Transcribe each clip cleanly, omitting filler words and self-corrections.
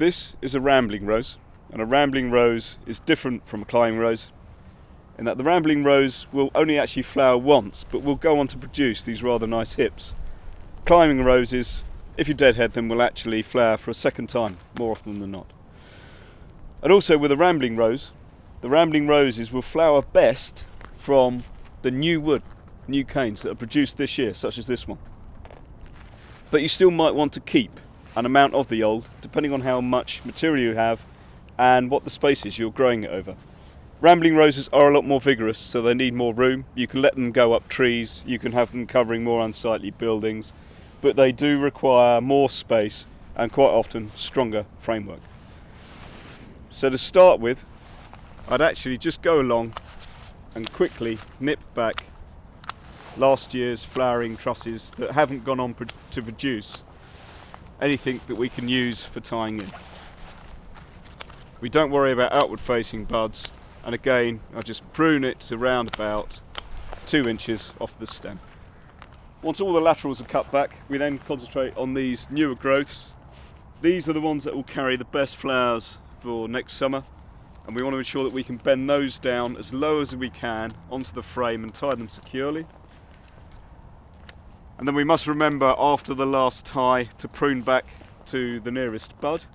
This is a rambling rose, and a rambling rose is different from a climbing rose in that the rambling rose will only actually flower once, but will go on to produce these rather nice hips. Climbing roses, if you deadhead them, will actually flower for a second time more often than not. And also with a rambling rose, the rambling roses will flower best from the new wood, new canes that are produced this year, such as this one. But you still might want to keep an amount of the old, depending on how much material you have and what the space is you're growing it over. Rambling roses are a lot more vigorous, so they need more room. You can let them go up trees, you can have them covering more unsightly buildings, but they do require more space and quite often stronger framework. So to start with, I'd actually just go along and quickly nip back last year's flowering trusses that haven't gone on to produce anything that we can use for tying in. We don't worry about outward facing buds, and again I just prune it to around about 2 inches off the stem. Once all the laterals are cut back, we then concentrate on these newer growths. These are the ones that will carry the best flowers for next summer, and we want to ensure that we can bend those down as low as we can onto the frame and tie them securely. And then we must remember after the last tie to prune back to the nearest bud.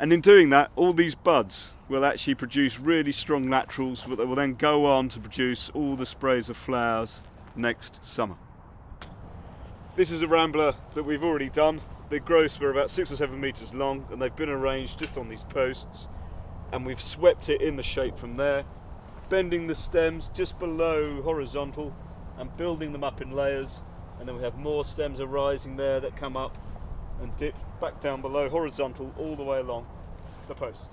And in doing that, all these buds will actually produce really strong laterals that will then go on to produce all the sprays of flowers next summer. This is a rambler that we've already done. The growths were about 6 or 7 metres long, and they've been arranged just on these posts, and we've swept it in the shape from there, bending the stems just below horizontal and building them up in layers, and then we have more stems arising there that come up and dip back down below horizontal all the way along the posts.